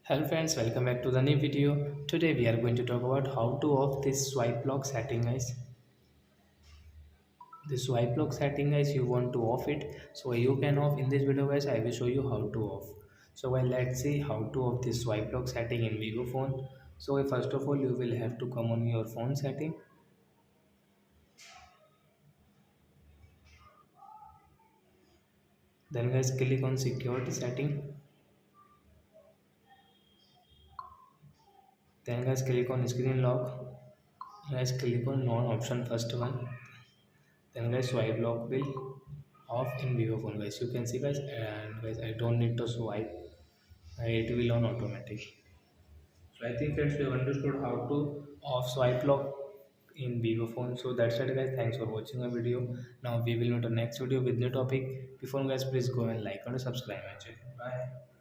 Hello friends, welcome back to the new video. Today we are going to talk about how to off this swipe lock setting guys. The swipe lock setting guys, you want to off it. So you can off in this video guys, I will show you how to off. So well, let's see how to off this swipe lock setting in Vivo phone. So first of all you will have to come on your phone setting. Then guys click on security setting. Then guys click on screen lock. Guys click on non option first one. Then guys swipe lock will off in Vivo phone guys. You can see guys, and guys I don't need to swipe. It will on automatic. So I think friends we have understood how to off swipe lock in Vivo phone. So that's it guys. Thanks for watching our video. Now we will meet on next video with new topic. Before guys, please go and like and subscribe my channel. Bye.